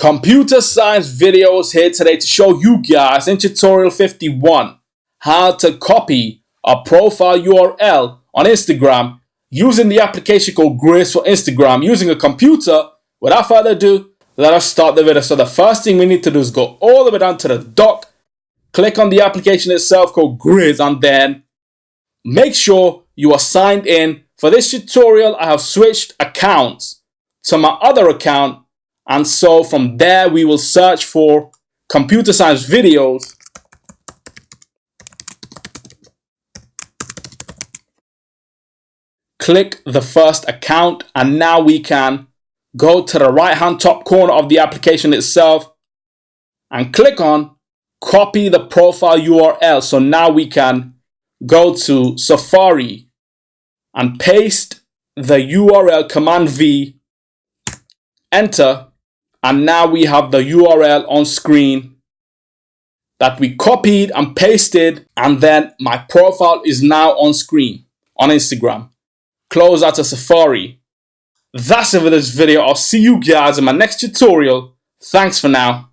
Computer science videos here today to show you guys in tutorial 51 how to copy a profile URL on Instagram using the application called GRIDS for Instagram using a computer. Without further ado, let us start the video. So the first thing we need to do is go all the way down to the dock, click on the application itself called GRIDS, and then make sure you are signed in. For this tutorial, I have switched accounts to my other account. And so from there, we will search for computer science videos. Click the first account, and now we can go to the right-hand top corner of the application itself and click on copy the profile URL. So now we can go to Safari and paste the URL, Command V, enter. And now we have the URL on screen that we copied and pasted, and then my profile is now on screen on Instagram. Close out of Safari. That's it for this video. I'll see you guys in my next tutorial. Thanks for now.